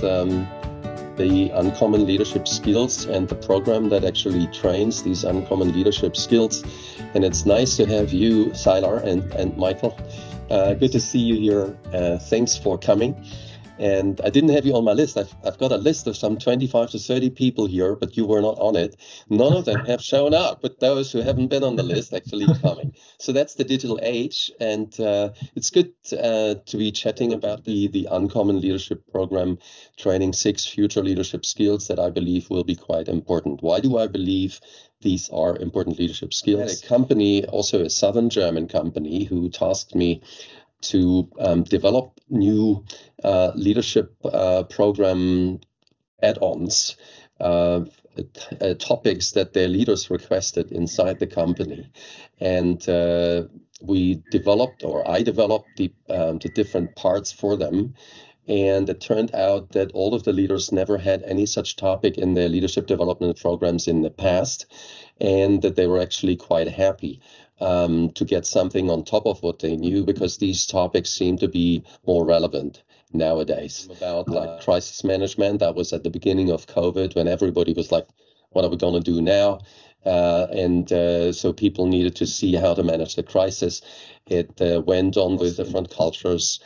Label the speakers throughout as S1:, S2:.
S1: with the Uncommon Leadership Skills and the program that actually trains these uncommon leadership skills. And it's nice to have you, Sylar and Michael. Good to see you here. Thanks for coming. And I didn't have you on my list. I've got a list of some 25 to 30 people here, but you were not on it. None of them have shown up, but those who haven't been on the list actually coming. So that's the digital age. And it's good to be chatting about the Uncommon Leadership Program, training 6 future leadership skills that I believe will be quite important. Why do I believe these are important leadership skills? A company, also a Southern German company, who tasked me to develop new leadership program add-ons, topics that their leaders requested inside the company. And we developed, or I developed the different parts for them. And it turned out that all of the leaders never had any such topic in their leadership development programs in the past, and that they were actually quite happy to get something on top of what they knew, because these topics seem to be more relevant nowadays. About like crisis management, that was at the beginning of COVID, when everybody was like, what are we going to do now? So people needed to see how to manage the crisis. It went on with different cultures,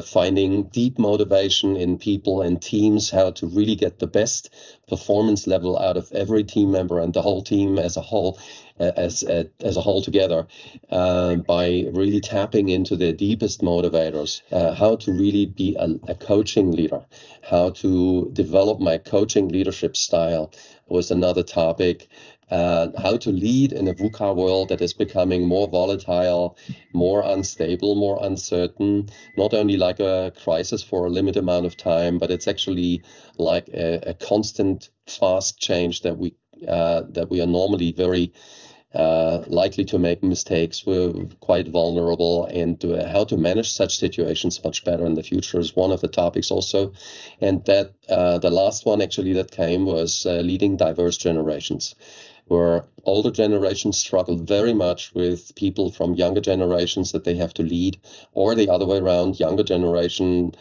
S1: finding deep motivation in people and teams, how to really get the best performance level out of every team member and the whole team as a whole, as a whole together, by really tapping into their deepest motivators, how to really be a coaching leader, how to develop my coaching leadership style was another topic. How to lead in a VUCA world that is becoming more volatile, more unstable, more uncertain, not only like a crisis for a limited amount of time, but it's actually like a constant fast change that we are normally very likely to make mistakes. We're quite vulnerable, and how to manage such situations much better in the future is one of the topics also. And that the last one actually that came was leading diverse generations, where older generations struggle very much with people from younger generations that they have to lead, or the other way around, younger generation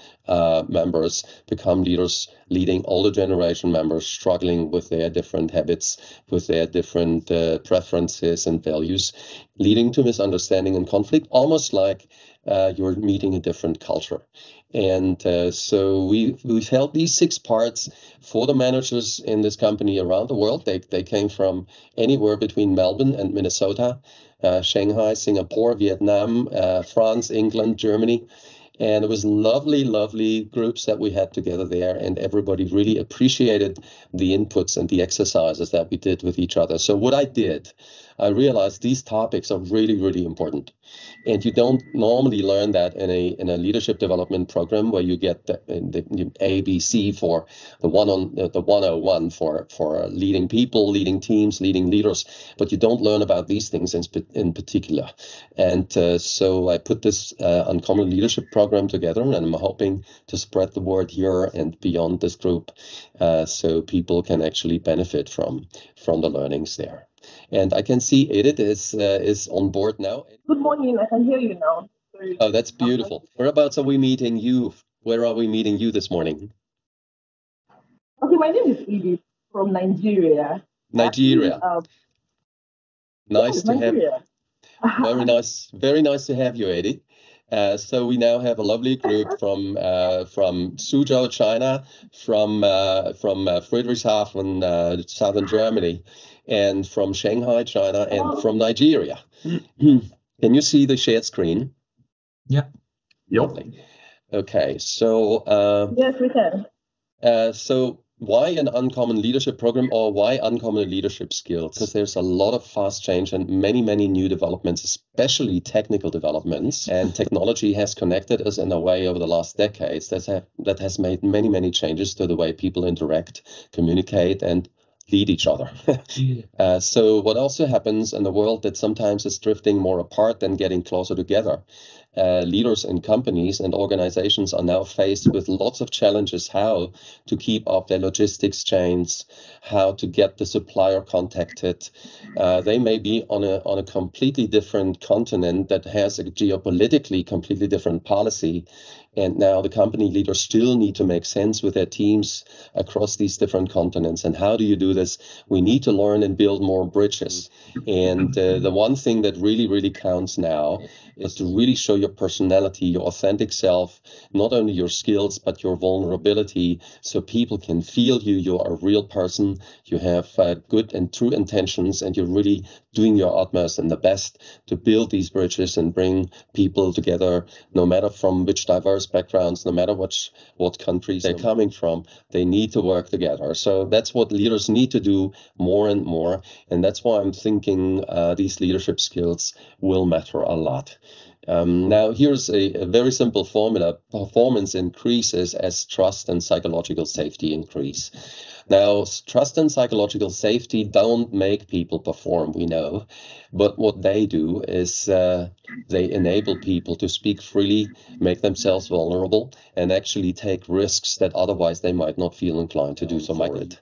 S1: members become leaders, leading older generation members struggling with their different habits, with their different preferences and values, leading to misunderstanding and conflict, almost like you're meeting a different culture. And so we've held these 6 parts for the managers in this company around the world. They came from anywhere between Melbourne and Minnesota, Shanghai, Singapore, Vietnam, France, England, Germany. And it was lovely, lovely groups that we had together there, and everybody really appreciated the inputs and the exercises that we did with each other. So what I did, I realized these topics are really, really important. And you don't normally learn that in a leadership development program, where you get the ABC for the 101 for leading people, leading teams, leading leaders, but you don't learn about these things in particular. And so I put this Uncommon Leadership program together, and I'm hoping to spread the word here and beyond this group, so people can actually benefit from the learnings there. And I can see Edith is on board now.
S2: Good morning. I can hear you now. Sorry.
S1: Oh, that's beautiful. Whereabouts are we meeting you? Where are we meeting you this morning?
S2: Okay, my name is Edith from Nigeria.
S1: Nigeria. Nice to
S2: Nigeria.
S1: Very nice to have you, Edith. So we now have a lovely group from Suzhou, China, from Friedrichshafen, southern Germany, and from Shanghai, China, and from Nigeria. Can you see the shared screen?
S3: Yeah.
S1: Lovely. Okay, so
S2: Yes, we can.
S1: So why an uncommon leadership program, or why uncommon leadership skills? Because there's a lot of fast change and many, many new developments, especially technical developments. And technology has connected us in a way over the last decades that has made many, many changes to the way people interact, communicate, and lead each other. So what also happens in the world that sometimes is drifting more apart than getting closer together. leaders in companies and organizations are now faced with lots of challenges, how to keep up their logistics chains, how to get the supplier contacted. They may be on a completely different continent that has a geopolitically completely different policy. And now the company leaders still need to make sense with their teams across these different continents. And how do you do this? We need to learn and build more bridges. And the one thing that really, really counts now is to really show your personality, your authentic self, not only your skills, but your vulnerability, so people can feel you. You're a real person. You have good and true intentions, and you're really doing your utmost and the best to build these bridges and bring people together, no matter from which diverse backgrounds, no matter what countries they're coming from. They need to work together. So that's what leaders need to do more and more. And that's why I'm thinking these leadership skills will matter a lot. Now, here's a very simple formula. Performance increases as trust and psychological safety increase. Now, trust and psychological safety don't make people perform, we know, but what they do is they enable people to speak freely, make themselves vulnerable, and actually take risks that otherwise they might not feel inclined to do so much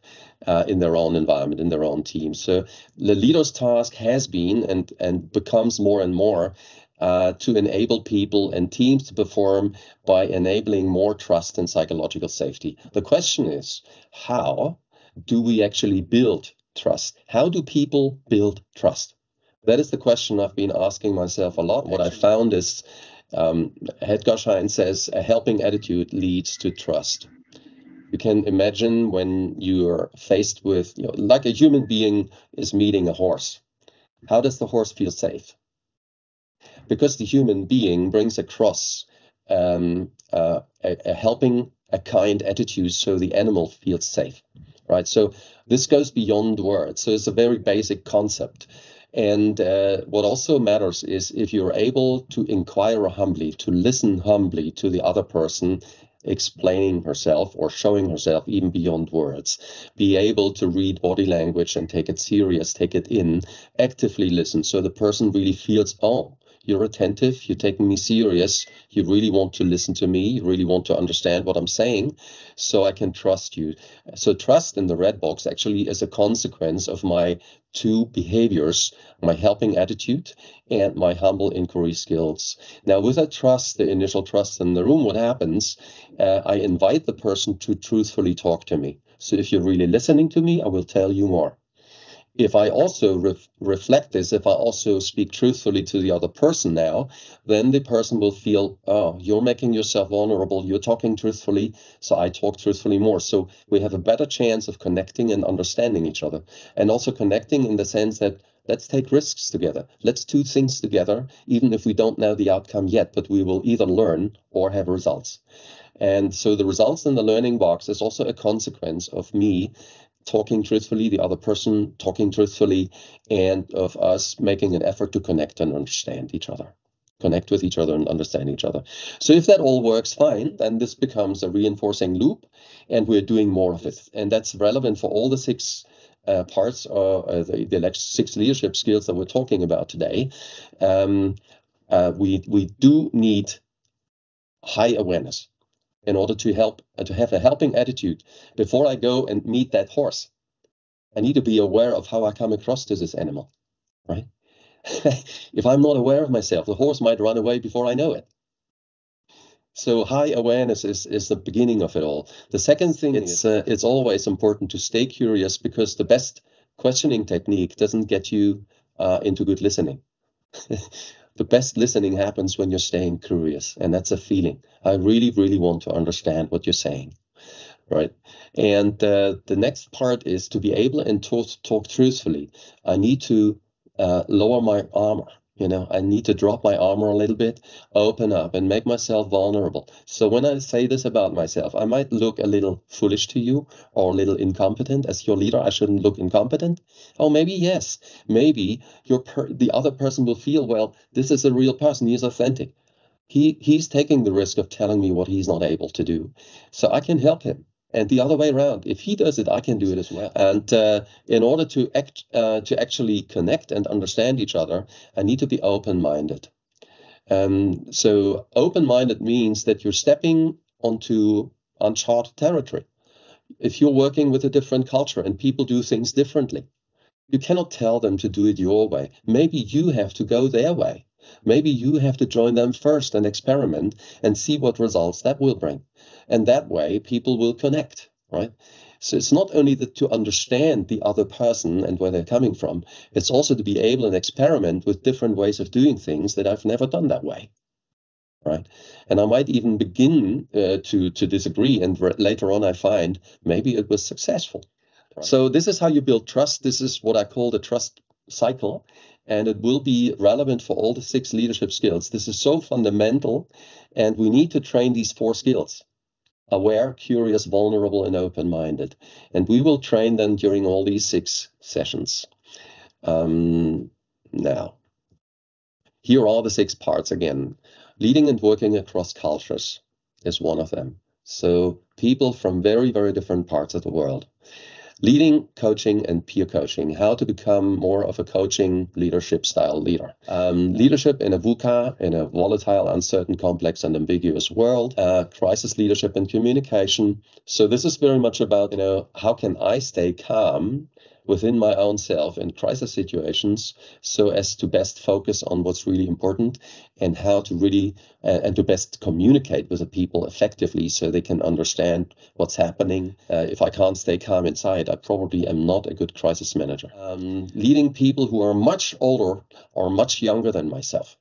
S1: in their own environment, in their own team. So the leader's task has been and becomes more and more to enable people and teams to perform by enabling more trust and psychological safety. The question is, how do we actually build trust? How do people build trust? That is the question I've been asking myself a lot. What I found is, Hedgershine says, a helping attitude leads to trust. You can imagine when you're faced with, like a human being is meeting a horse. How does the horse feel safe? Because the human being brings across a helping, a kind attitude, so the animal feels safe, right? So this goes beyond words. So it's a very basic concept. And what also matters is if you're able to inquire humbly, to listen humbly to the other person, explaining herself or showing herself even beyond words, be able to read body language and take it serious, take it in, actively listen, so the person really feels, oh, you're attentive, you're taking me serious, you really want to listen to me, you really want to understand what I'm saying, so I can trust you. So trust in the red box actually is a consequence of my two behaviors, my helping attitude and my humble inquiry skills. Now, with that trust, the initial trust in the room, what happens? I invite the person to truthfully talk to me. So if you're really listening to me, I will tell you more. If I also reflect this, if I also speak truthfully to the other person now, then the person will feel, oh, you're making yourself vulnerable, you're talking truthfully, so I talk truthfully more. So we have a better chance of connecting and understanding each other. And also connecting in the sense that let's take risks together. Let's do things together, even if we don't know the outcome yet, but we will either learn or have results. And so the results in the learning box is also a consequence of me talking truthfully, the other person talking truthfully, and of us making an effort to connect and understand each other. Connect with each other and understand each other. So if that all works fine, then this becomes a reinforcing loop, and we're doing more of it. And that's relevant for all the six parts of the 6 leadership skills that we're talking about today. We do need high awareness in order to have a helping attitude. Before I go and meet that horse, I need to be aware of how I come across to this animal, right? If I'm not aware of myself, the horse might run away before I know it. So high awareness is the beginning of it all. The second thing is it's always important to stay curious, because the best questioning technique doesn't get you into good listening. The best listening happens when you're staying curious, and that's a feeling. I really, really want to understand what you're saying, right? And the next part is to be able and talk truthfully. I need to lower my armor. I need to drop my armor a little bit, open up, and make myself vulnerable. So when I say this about myself, I might look a little foolish to you or a little incompetent. As your leader, I shouldn't look incompetent. Oh, maybe yes. Maybe the other person will feel, well, this is a real person. He's authentic. He's taking the risk of telling me what he's not able to do. So I can help him. And the other way around, if he does it, I can do it as well. And in order to actually connect and understand each other, I need to be open-minded. So open-minded means that you're stepping onto uncharted territory. If you're working with a different culture and people do things differently, you cannot tell them to do it your way. Maybe you have to go their way. Maybe you have to join them first and experiment and see what results that will bring. And that way, people will connect, right? So it's not only to understand the other person and where they're coming from, it's also to be able to experiment with different ways of doing things that I've never done that way, right? And I might even begin to disagree, and later on I find maybe it was successful. So this is how you build trust. This is what I call the trust cycle, and it will be relevant for all the 6 leadership skills. This is so fundamental, and we need to train these 4 skills: aware, curious, vulnerable, and open-minded. And we will train them during all these 6 sessions. Now, here are the 6 parts again. Leading and working across cultures is one of them. So people from very, very different parts of the world. Leading, coaching, and peer coaching, how to become more of a coaching leadership style leader. Leadership in a VUCA, in a volatile, uncertain, complex, and ambiguous world. Crisis leadership and communication. So this is very much about, how can I stay calm within my own self in crisis situations so as to best focus on what's really important, and how to really and to best communicate with the people effectively so they can understand what's happening. If I can't stay calm inside, I probably am not a good crisis manager. Leading people who are much older or much younger than myself.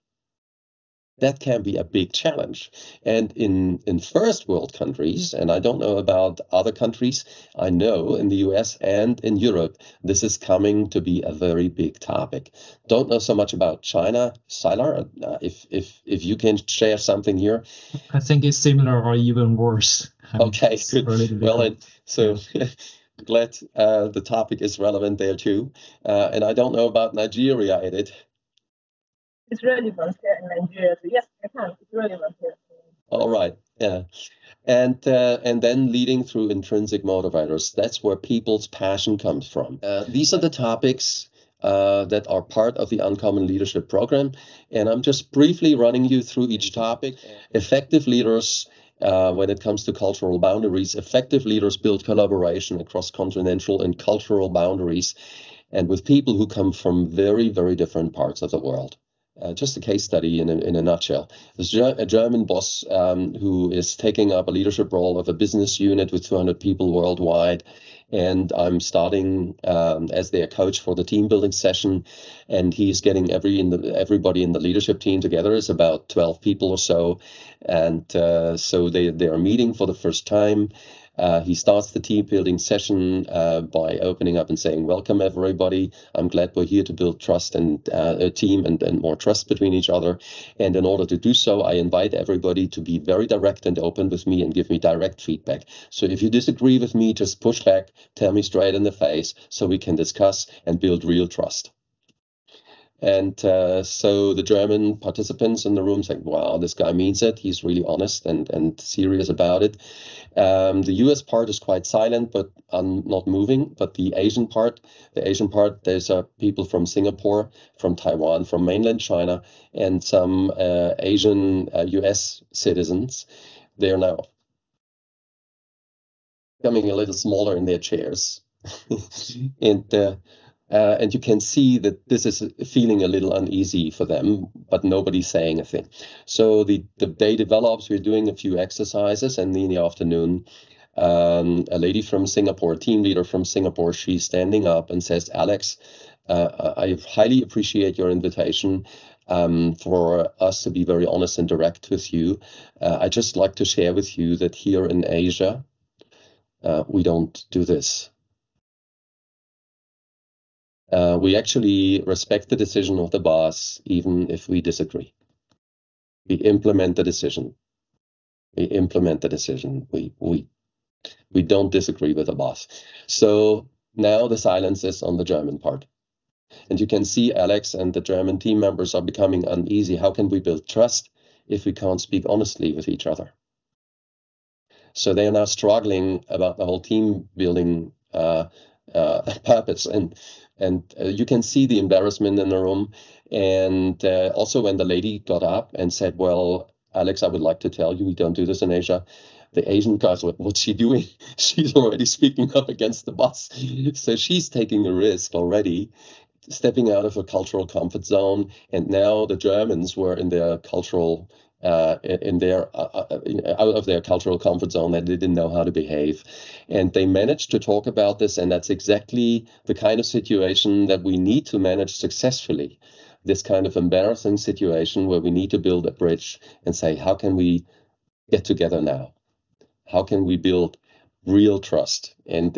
S1: That can be a big challenge. And in first world countries, and I don't know about other countries, I know in the US and in Europe, this is coming to be a very big topic. Don't know so much about China. Sylar, if you can share something here.
S3: I think it's similar or even worse.
S1: Okay, good. Well, so glad the topic is relevant there too. And I don't know about Nigeria, Edith.
S2: It's relevant here in Nigeria. So yes, I can. It's relevant here.
S1: All right. Yeah. And then leading through intrinsic motivators. That's where people's passion comes from. These are the topics that are part of the Uncommon Leadership Program. And I'm just briefly running you through each topic. Effective leaders, when it comes to cultural boundaries, effective leaders build collaboration across continental and cultural boundaries, and with people who come from very, very different parts of the world. Just a case study in a nutshell. There's a German boss who is taking up a leadership role of a business unit with 200 people worldwide. And I'm starting as their coach for the team building session. And he's getting everybody in the leadership team together. It's about 12 people or so. And so they are meeting for the first time. He starts the team building session by opening up and saying, "Welcome, everybody. I'm glad we're here to build trust and a team and more trust between each other. And in order to do so, I invite everybody to be very direct and open with me and give me direct feedback. So if you disagree with me, just push back, tell me straight in the face so we can discuss and build real trust." And so the German participants in the room say, "Wow, this guy means it. He's really honest and serious about it." The US part is quite silent, but not moving. But the Asian part, there's people from Singapore, from Taiwan, from mainland China, and some Asian US citizens. They are now becoming a little smaller in their chairs. And you can see that this is feeling a little uneasy for them, but nobody's saying a thing. So the day develops, we're doing a few exercises, and in the afternoon, a lady from Singapore, a team leader from Singapore, she's standing up and says, "Alex, I highly appreciate your invitation for us to be very honest and direct with you. I'd just like to share with you that here in Asia, we don't do this. We actually respect the decision of the boss, even if we disagree. We implement the decision. We don't disagree with the boss." So now the silence is on the German part. And you can see Alex and the German team members are becoming uneasy. How can we build trust if we can't speak honestly with each other? So they are now struggling about the whole team building purpose. And you can see the embarrassment in the room. And also when the lady got up and said, well, Alex, I would like to tell you, we don't do this in Asia. The Asian guys, what's she doing? She's already speaking up against the boss. So she's taking a risk already, stepping out of her cultural comfort zone. And now the Germans were in their cultural, out of their cultural comfort zone, that they didn't know how to behave. And they managed to talk about this. And that's exactly the kind of situation that we need to manage successfully. This kind of embarrassing situation where we need to build a bridge and say, how can we get together now? How can we build real trust and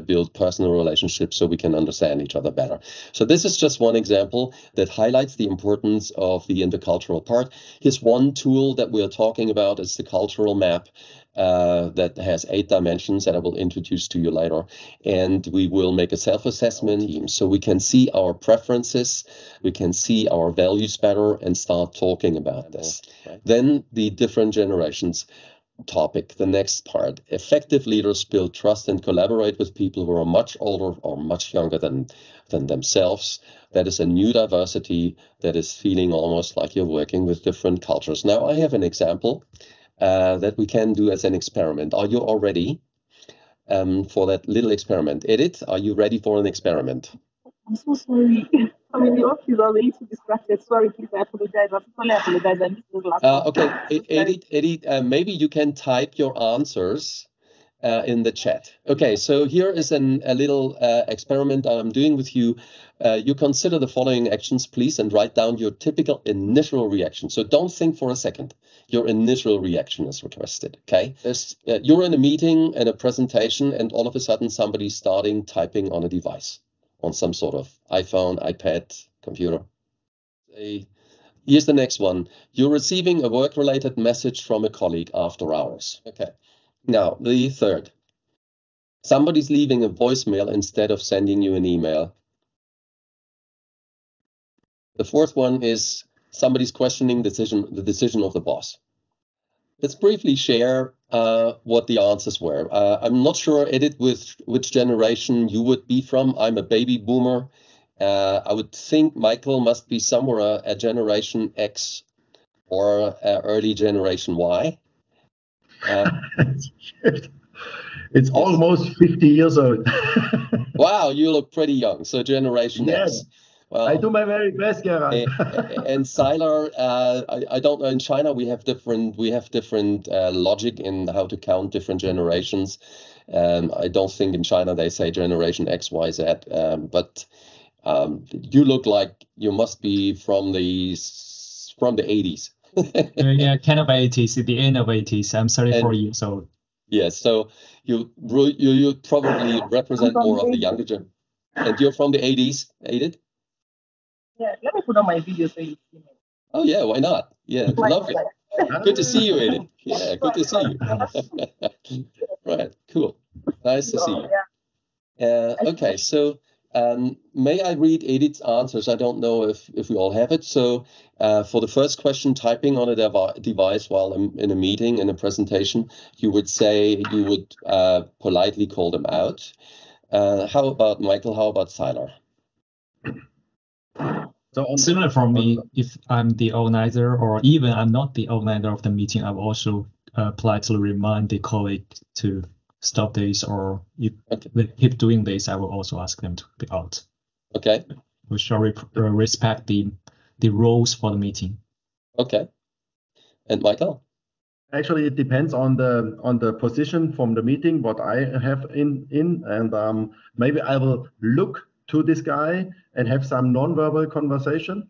S1: build personal relationships so we can understand each other better? So this is just one example that highlights the importance of the intercultural part. Here's one tool that we're talking about is the cultural map that has 8 dimensions that I will introduce to you later. And we will make a self-assessment so we can see our preferences, we can see our values better and start talking about this. Then the different generations topic, the next part. Effective leaders build trust and collaborate with people who are much older or much younger than themselves. That is a new diversity that is feeling almost like you're working with different cultures. Now, I have an example that we can do as an experiment. Are you all ready for that little experiment? Edith, are you ready for an experiment?
S2: I'm so sorry. I'm in the office. I was a little distracted. Sorry, please. I apologize. I totally apologize. I missed this last one.
S1: Okay, Edith, maybe you can type your answers in the chat. Okay, so here is a little experiment I'm doing with you. You consider the following actions, please, and write down your typical initial reaction. So don't think for a second. Your initial reaction is requested, okay? You're in a meeting and a presentation, and all of a sudden somebody's starting typing on a device, on some sort of iPhone, iPad, computer. Here's the next one. You're receiving a work-related message from a colleague after hours. Okay. Now, the third. Somebody's leaving a voicemail instead of sending you an email. The fourth one is somebody's questioning the decision of the boss. Let's briefly share what the answers were. I'm not sure, Edith, with which generation you would be from. I'm a baby boomer. I would think Michael must be somewhere a generation X or early generation Y.
S4: It's almost 50 years old.
S1: Wow, you look pretty young. So generation X.
S4: Well, I do my very best, Gerald.
S1: And Sylar, I don't know. In China, we have different logic in how to count different generations. I don't think in China they say generation X, Y, Z. But you look like you must be from the 80s.
S3: Yeah, kind of 80s, at the end of 80s. I'm 34 years old.
S1: Yes, so you probably represent more of the younger generation. And you're from the 80s, Edith?
S2: Yeah, let me put on my video so you see me.
S1: Oh yeah, why not? Yeah, lovely. Good to see you, Edith. Yeah, good to see you. Right, cool. Nice to see you. Okay, so may I read Edith's answers? I don't know if we all have it. So for the first question, typing on a device while in a meeting, in a presentation, you would say, you would politely call them out. How about Michael? How about Sylar?
S3: So similar for me, if I'm the organizer or even I'm not the organizer of the meeting, I will also politely remind the colleague to stop this, or if they keep doing this, I will also ask them to be out.
S1: Okay.
S3: We shall respect the rules for the meeting.
S1: Okay. And Michael?
S4: Actually, it depends on the position from the meeting, what I have in and maybe I will look to this guy and have some non-verbal conversation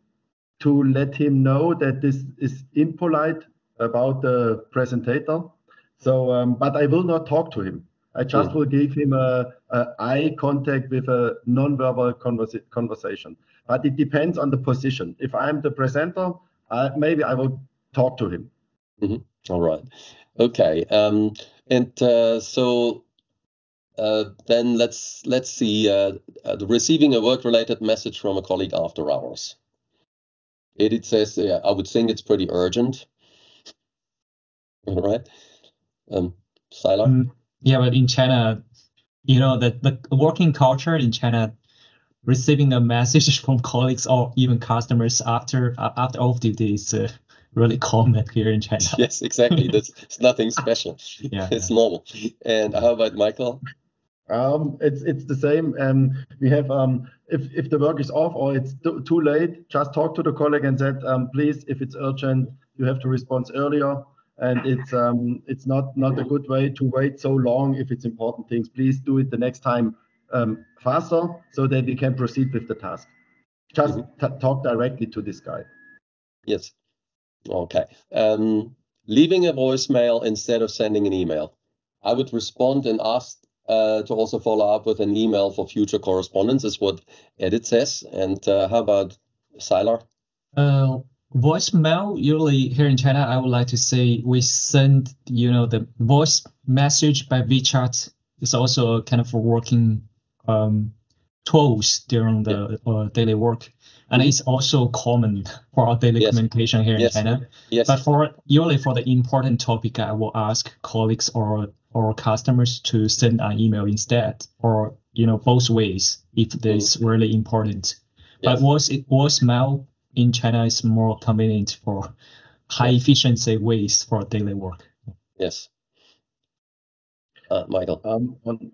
S4: to let him know that this is impolite about the presentator. So, but I will not talk to him. I just will give him a eye contact with a non-verbal conversation. But it depends on the position. If I'm the presenter, maybe I will talk to him.
S1: Mm-hmm. All right. Okay. So then let's see. Receiving a work-related message from a colleague after hours. Edith says, I would think it's pretty urgent. All right. Sylar?
S3: Yeah, but in China, the working culture in China receiving a message from colleagues or even customers after all of it is really common here in China.
S1: Yes, exactly. It's nothing special.
S3: Yeah,
S1: it's normal. And how about Michael?
S4: It's the same. We have if the work is off or it's too late, just talk to the colleague and said, please, if it's urgent, you have to respond earlier. And it's not a good way to wait so long if it's important things. Please do it the next time faster so that we can proceed with the task. Just talk directly to this guy.
S1: Yes. Okay. Leaving a voicemail instead of sending an email. I would respond and ask to also follow up with an email for future correspondence, is what Edith says. And how about Sylar?
S3: Voicemail, usually here in China, I would like to say we send, the voice message by WeChat is also a kind of working tools during the daily work. And it's also common for our daily communication here in China.
S1: Yes.
S3: But usually for the important topic, I will ask colleagues or customers to send an email instead, or both ways if it's really important. But voicemail in China is more convenient for high efficiency ways for daily work.
S1: Yes. Michael.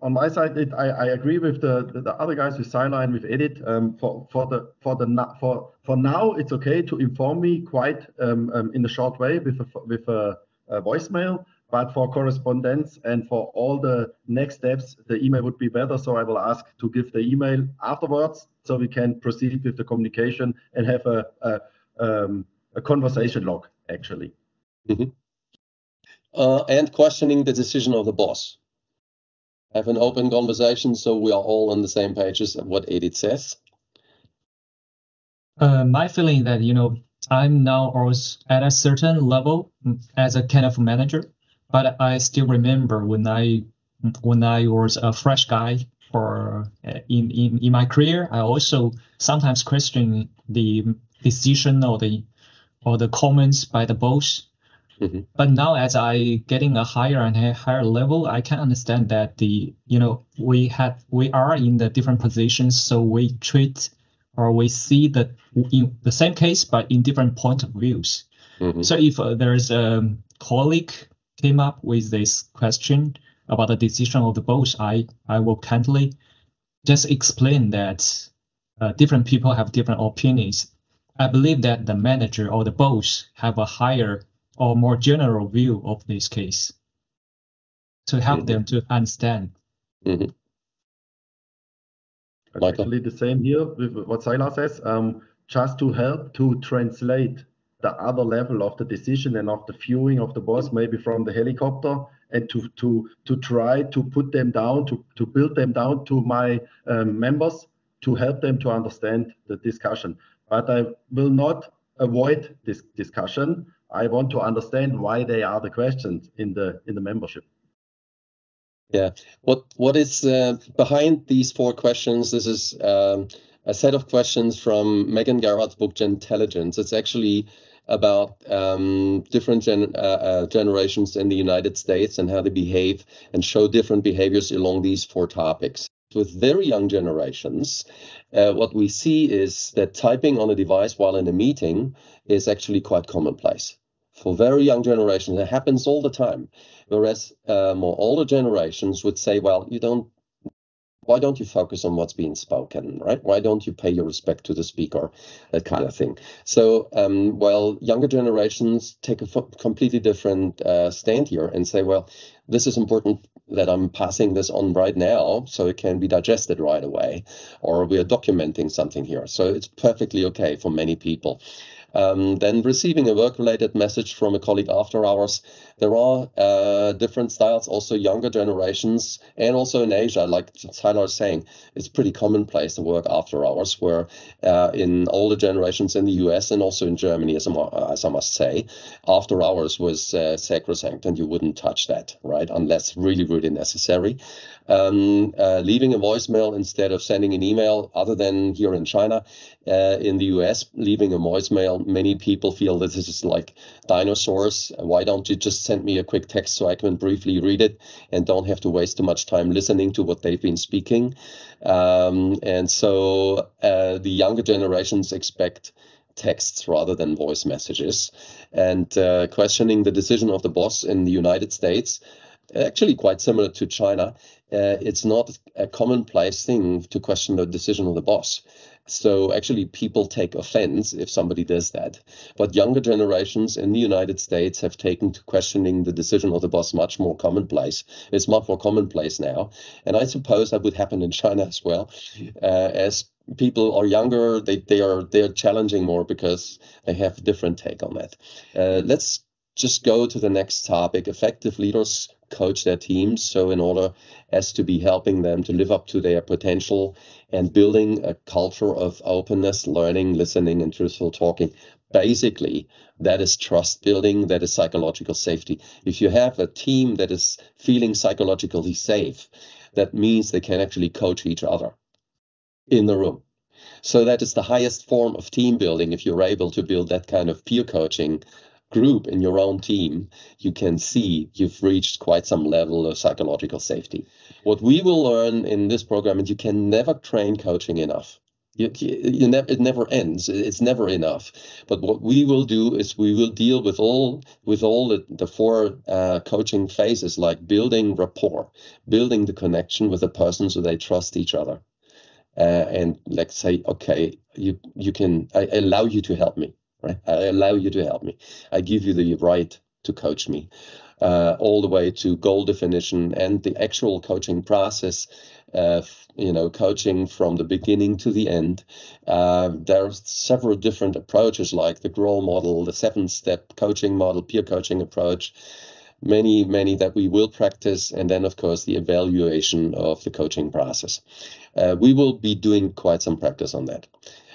S4: On my side, I agree with the other guys with Sylar and with Edith. For now, it's okay to inform me quite in a short way with a voicemail. But for correspondence and for all the next steps, the email would be better. So I will ask to give the email afterwards, so we can proceed with the communication and have a conversation log actually.
S1: And questioning the decision of the boss. Have an open conversation so we are all on the same page as what Edith says.
S3: My feeling that, I'm now also at a certain level as a kind of manager, but I still remember when I was a fresh guy in my career, I also sometimes question the decision or the comments by the boss. But now, as I getting a higher and higher level, I can understand that we are in the different positions, so we treat or we see the same case but in different point of views. So if there's a colleague came up with this question about the decision of the boss, I will kindly just explain that different people have different opinions. I believe that the manager or the boss have a higher or more general view of this case to help them to understand.
S4: Actually, the same here with what Sylar says, just to help to translate the other level of the decision and of the viewing of the boss, maybe from the helicopter, and to try to put them down, to build them down to my members, to help them to understand the discussion. But I will not avoid this discussion. I want to understand why they are the questions in the membership.
S1: Yeah. What is behind these 4 questions? This is a set of questions from Megan Gerald's book Gentelligence. It's actually about different generations in the United States and how they behave and show different behaviors along these 4 topics. With very young generations, what we see is that typing on a device while in a meeting is actually quite commonplace. For very young generations, it happens all the time. Whereas more older generations would say, well, why don't you focus on what's being spoken, right? Why don't you pay your respect to the speaker, that kind of thing. So while younger generations take a completely different stand here and say, well, this is important that I'm passing this on right now so it can be digested right away, or we are documenting something here. So it's perfectly okay for many people. Then receiving a work-related message from a colleague after hours. There are different styles, also younger generations, and also in Asia, like Sylar is saying, it's pretty commonplace to work after hours, where in older generations in the US and also in Germany, as I must say, after hours was sacrosanct and you wouldn't touch that, right, unless really, really necessary. Leaving a voicemail instead of sending an email, other than here in China. In the US, leaving a voicemail now many people feel that this is like dinosaurs. Why don't you just send me a quick text so I can briefly read it and don't have to waste too much time listening to what they've been speaking? And so the younger generations expect texts rather than voice messages. And questioning the decision of the boss in the United States, actually quite similar to China, it's not a commonplace thing to question the decision of the boss. So actually people take offense if somebody does that. But younger generations in the United States have taken to questioning the decision of the boss much more commonplace. It's much more commonplace now. And I suppose that would happen in China as well. As people are younger, they're challenging more because they have a different take on that. Let's just go to the next topic. Effective leaders coach their teams, so in order as to be helping them to live up to their potential and building a culture of openness, learning, listening, and truthful talking. Basically, that is trust building, that is psychological safety. If you have a team that is feeling psychologically safe, that means they can actually coach each other in the room. So that is the highest form of team building. If you're able to build that kind of peer coaching group in your own team, you can see you've reached quite some level of psychological safety. What we will learn in this program, and you can never train coaching enough. It never ends. It's never enough. But what we will do is we will deal with all the four coaching phases, like building rapport, building the connection with the person so they trust each other. And let's say, okay, I allow you to help me. Right? I allow you to help me. I give you the right to coach me, all the way to goal definition and the actual coaching process. Coaching from the beginning to the end. There are several different approaches, like the GROW model, the 7-step coaching model, peer coaching approach. Many that we will practice, and then of course the evaluation of the coaching process. We will be doing quite some practice on that.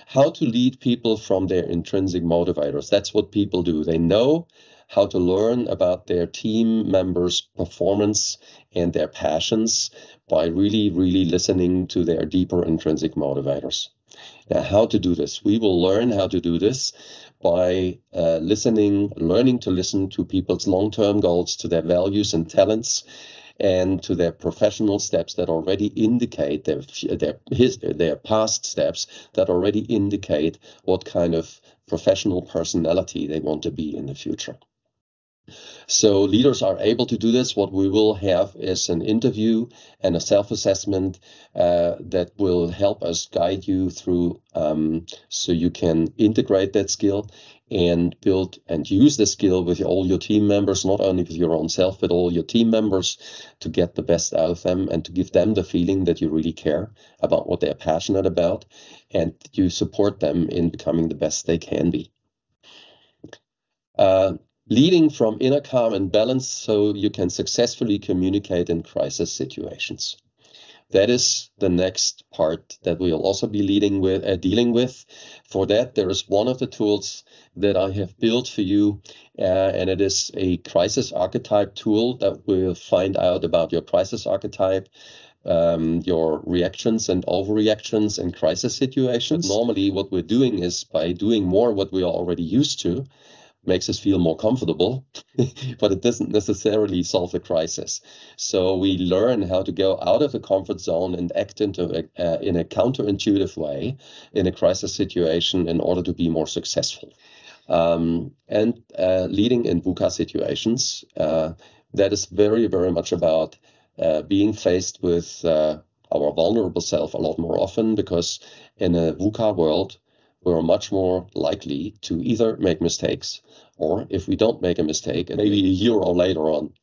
S1: How to lead people from their intrinsic motivators. That's what people do. They know how to learn about their team members' performance and their passions by really, really listening to their deeper intrinsic motivators. Now, how to do this? We will learn how to do this by learning to listen to people's long-term goals, to their values and talents, and to their professional steps that already indicate their past steps that already indicate what kind of professional personality they want to be in the future. So leaders are able to do this. What we will have is an interview and a self-assessment that will help us guide you through so you can integrate that skill and build and use the skill with all your team members, not only with your own self, but all your team members, to get the best out of them and to give them the feeling that you really care about what they're passionate about and you support them in becoming the best they can be. Leading from inner calm and balance so you can successfully communicate in crisis situations. That is the next part that we'll also be dealing with. For that, there is one of the tools that I have built for you, and it is a crisis archetype tool that will find out about your crisis archetype, your reactions and overreactions in crisis situations. Normally, what we're doing is by doing more what we are already used to, makes us feel more comfortable, but it doesn't necessarily solve the crisis. So we learn how to go out of the comfort zone and act in a counterintuitive way in a crisis situation in order to be more successful. And leading in VUCA situations, that is very, very much about being faced with our vulnerable self a lot more often, because in a VUCA world, we're much more likely to either make mistakes, or if we don't make a mistake, and maybe a year or later on,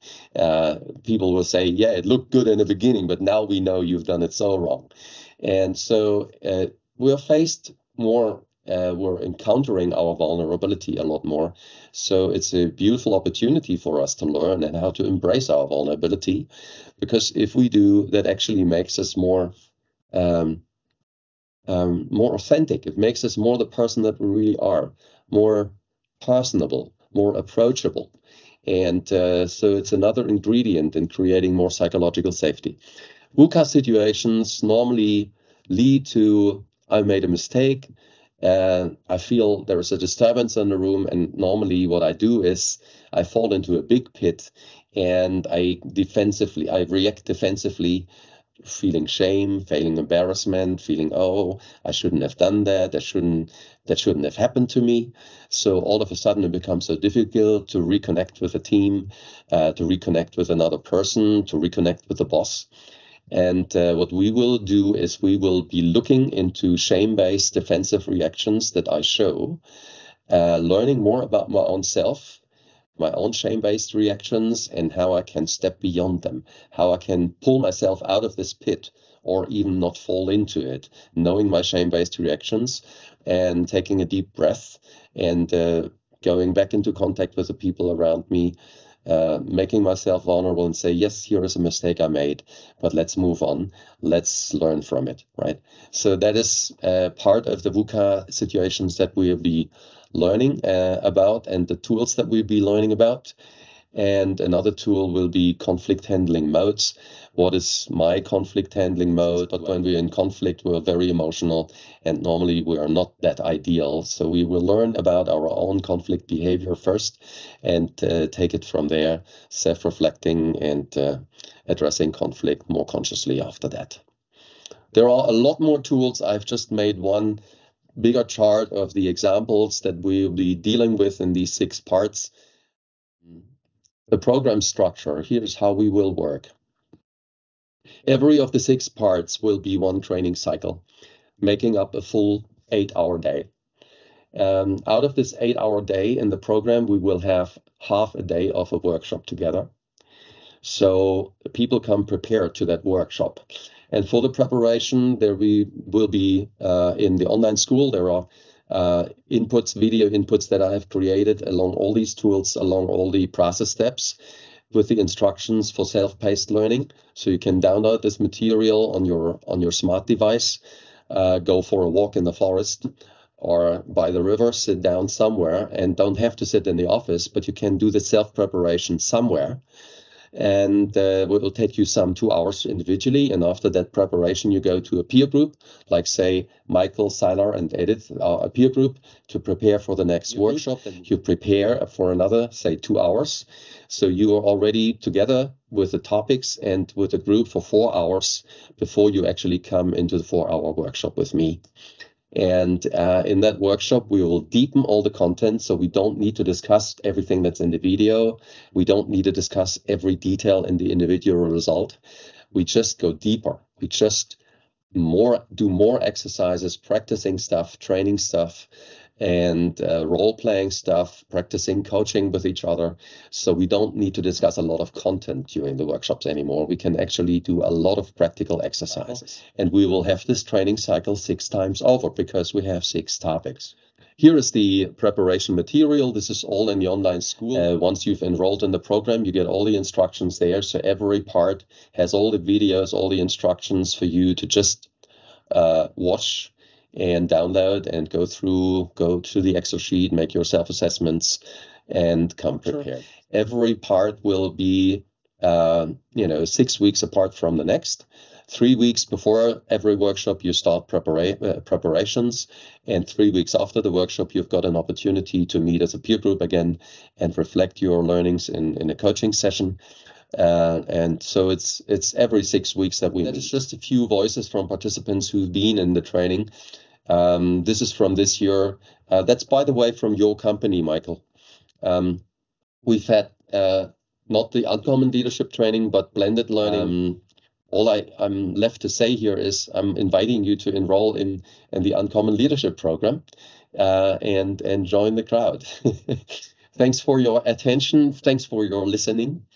S1: people will say, yeah, it looked good in the beginning, but now we know you've done it so wrong. And so we're faced more, we're encountering our vulnerability a lot more. So it's a beautiful opportunity for us to learn and how to embrace our vulnerability, because if we do, that actually makes us more authentic. It makes us more the person that we really are, more personable, more approachable. And so it's another ingredient in creating more psychological safety. VUCA situations normally lead to, I made a mistake, I feel there is a disturbance in the room, and normally what I do is I fall into a big pit, and I react defensively, feeling shame, feeling embarrassment, feeling, oh, I shouldn't have done that. That shouldn't have happened to me. So all of a sudden it becomes so difficult to reconnect with a team, to reconnect with another person, to reconnect with the boss. And what we will do is we will be looking into shame-based defensive reactions that I show, learning more about my own self, my own shame-based reactions, and how I can step beyond them, how I can pull myself out of this pit or even not fall into it, knowing my shame-based reactions and taking a deep breath and going back into contact with the people around me, making myself vulnerable and say, yes, here is a mistake I made, but let's move on. Let's learn from it, right? So that is part of the VUCA situations that we'll be learning about, and the tools that we'll be learning about. And another tool will be conflict handling modes. What is my conflict handling mode? But when we're in conflict, we're very emotional, and normally we are not that ideal. So we will learn about our own conflict behavior first and take it from there, self-reflecting and addressing conflict more consciously after that. There are a lot more tools. I've just made one bigger chart of the examples that we'll be dealing with in these 6 parts. The program structure, here's how we will work. Every of the 6 parts will be one training cycle, making up a full 8-hour day. Out of this 8-hour day in the program, we will have half a day of a workshop together. So people come prepared to that workshop. And for the preparation, there will be in the online school, there are video inputs that I have created along all these tools, along all the process steps, with the instructions for self-paced learning. So you can download this material on your smart device, go for a walk in the forest or by the river, sit down somewhere, and don't have to sit in the office, but you can do the self-preparation somewhere. And it will take you some 2 hours individually. And after that preparation, you go to a peer group, like say Michael, Sylar, and Edith are a peer group to prepare for the next workshop. And you prepare for another, say, 2 hours. So you are already together with the topics and with the group for 4 hours before you actually come into the 4-hour workshop with me. And in that workshop, we will deepen all the content. So we don't need to discuss everything that's in the video. We don't need to discuss every detail in the individual result. We just go deeper. We just do more exercises, practicing stuff, training stuff, and role-playing stuff, practicing coaching with each other. So we don't need to discuss a lot of content during the workshops anymore. We can actually do a lot of practical exercises. And we will have this training cycle 6 times over because we have 6 topics. Here is the preparation material. This is all in the online school. Once you've enrolled in the program, you get all the instructions there. So every part has all the videos, all the instructions for you to just watch and download and go to the Excel sheet, make your self-assessments, and come prepared. Every part will be 6 weeks apart from the next. 3 weeks before every workshop, you start preparations, and 3 weeks after the workshop, you've got an opportunity to meet as a peer group again and reflect your learnings in a coaching session. And so it's every 6 weeks that we meet. That is just a few voices from participants who've been in the training. This is from this year. That's, by the way, from your company, Michael. We've had not the uncommon leadership training, but blended learning. All I'm left to say here is I'm inviting you to enroll in the Uncommon Leadership Program and join the crowd. Thanks for your attention. Thanks for your listening.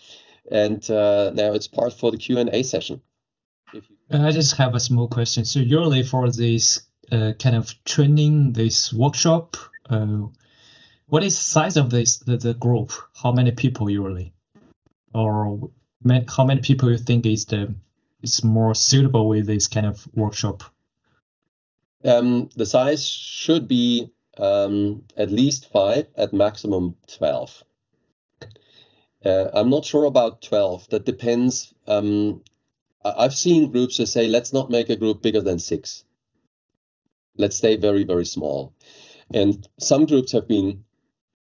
S1: And now it's part for the Q&A session.
S3: I just have a small question. So usually for this kind of training, this workshop, what is the size of the group? How many people usually? Or how many people you think is more suitable with this kind of workshop?
S1: The size should be at least 5, at maximum 12. I'm not sure about 12. That depends. I've seen groups that say, let's not make a group bigger than 6. let's stay very, very small. And some groups have been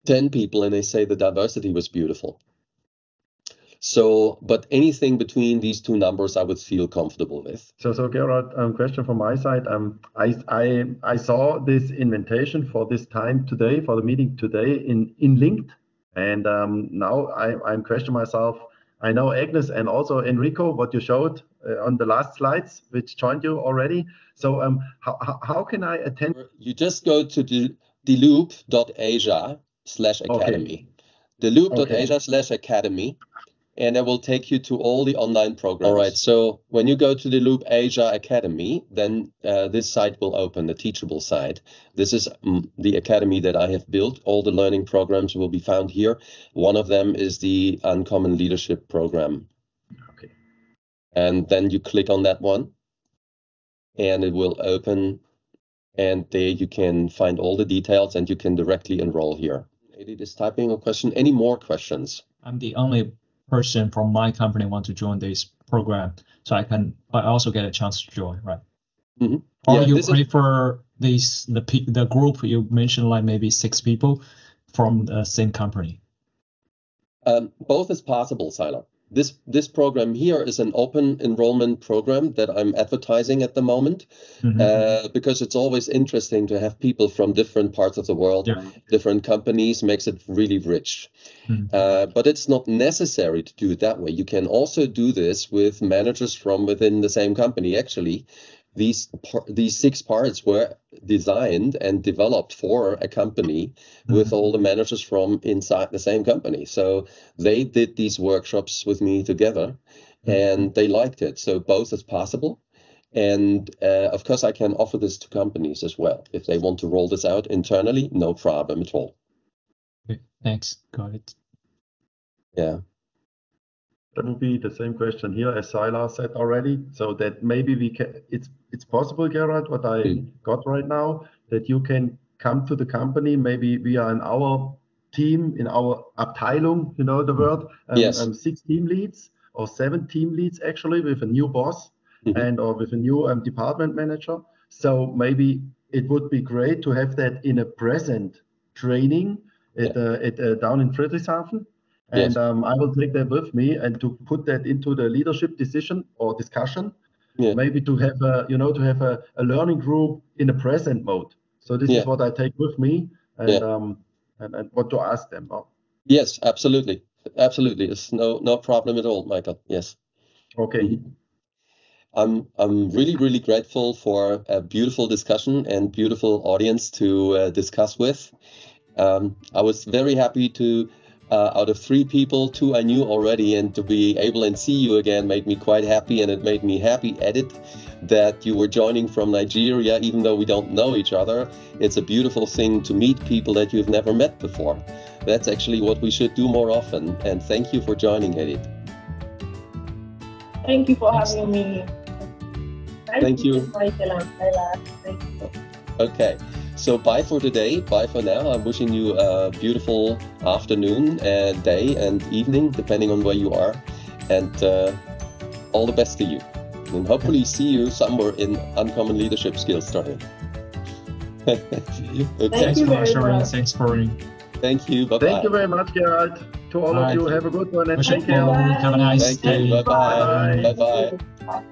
S1: 10 people and they say the diversity was beautiful. So, but anything between these two numbers, I would feel comfortable with.
S4: So Gerald, question from my side. I saw this invitation for this time today, for the meeting today in linked, and now I'm questioning myself. I know Agnes and also Enrico, what you showed on the last slides, which joined you already. So how can I attend?
S1: You just go to deloop.asia/academy. Deloop.asia/academy. And it will take you to all the online programs. All right, so when you go to the Loop Asia Academy, then this site will open, the Teachable site. This is the academy that I have built. All the learning programs will be found here. One of them is the Uncommon Leadership Program.
S4: Okay.
S1: And then you click on that one, and it will open, and there you can find all the details, and you can directly enroll here. Edith is typing a question. Any more questions?
S3: I'm the only person from my company want to join this program, so I also get a chance to join, right?
S1: Mm-hmm.
S3: Or you prefer the group you mentioned, like maybe 6 people from the same company?
S1: Both is possible, Sylar. This program here is an open enrollment program that I'm advertising at the moment, because it's always interesting to have people from different parts of the world, different companies, makes it really rich. But it's not necessary to do it that way. You can also do this with managers from within the same company. Actually, these 6 parts were designed and developed for a company with all the managers from inside the same company. So they did these workshops with me together, and they liked it. So both is possible. And of course, I can offer this to companies as well. If they want to roll this out internally, no problem at all.
S3: Okay, thanks. Got it.
S1: Yeah.
S4: That would be the same question here as Sylar said already. So that maybe we can, it's possible, Gerald, what I got right now, that you can come to the company, maybe we are in our team, in our Abteilung, you know the word, 6 team leads or 7 team leads actually with a new boss and or with a new department manager. So maybe it would be great to have that in a present training at down in Friedrichshafen. And I will take that with me and to put that into the leadership decision or discussion, maybe to have a learning group in a present mode. So this is what I take with me and what to ask them.
S1: Yes, absolutely. Absolutely. It's no problem at all, Michael. Yes.
S4: Okay.
S1: I'm really, really grateful for a beautiful discussion and beautiful audience to discuss with. I was very happy to out of 3 people, 2 I knew already, and to be able and see you again made me quite happy, and it made me happy, Edith, that you were joining from Nigeria, even though we don't know each other. It's a beautiful thing to meet people that you've never met before. That's actually what we should do more often, and thank you for joining, Edith.
S2: Thank you for having me.
S1: Thank you.
S2: Michael and Sylar. Thank you.
S1: Okay. So bye for today, bye for now. I'm wishing you a beautiful afternoon and day and evening, depending on where you are. And all the best to you. And hopefully see you somewhere in Uncommon Leadership Skills training. Okay.
S3: Thanks for sharing. Thanks for.
S1: Thank you. Bye-bye.
S4: Thank you very much, Gerald. To all of you, have a good one and take care.
S3: Have a nice day.
S1: Bye-bye. Bye-bye.
S2: Bye.